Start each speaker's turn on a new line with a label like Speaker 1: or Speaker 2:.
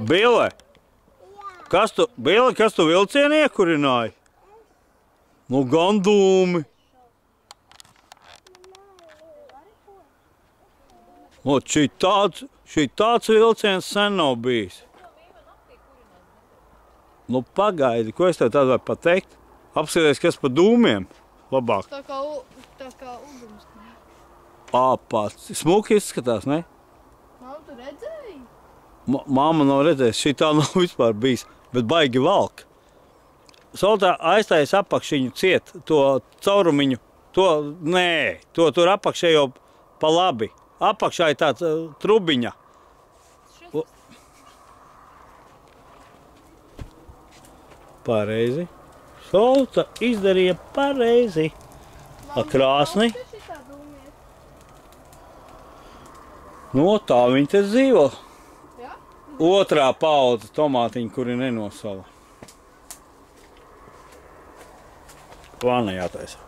Speaker 1: Bile! Kas tu vilcienu iekurināji? Nu, gan dūmi. Šī tāds vilciens sen nav bijis. Nu, pagaidi, ko es tev tādu varu pateikt? Apskaties, kas pa dūmiem labāk.
Speaker 2: Tā kā uguns.
Speaker 1: Pats. Smuki izskatās, ne?
Speaker 2: Mamma, tu redzēji?
Speaker 1: Mamma nav redzējusi, šī tā nav vispār bijis, bet baigi valk. Soltā aiztais apakšiņu ciet, to caurumiņu, to tur apakšē jau pa labi. Apakšā ir tāds trubiņa. Pareizi. Solta izdarīja pareizi. Krāsni. No tā viņi te dzīvo. Otrā paudze tomātiņi, kuri nenosala. Vāna jātaisa.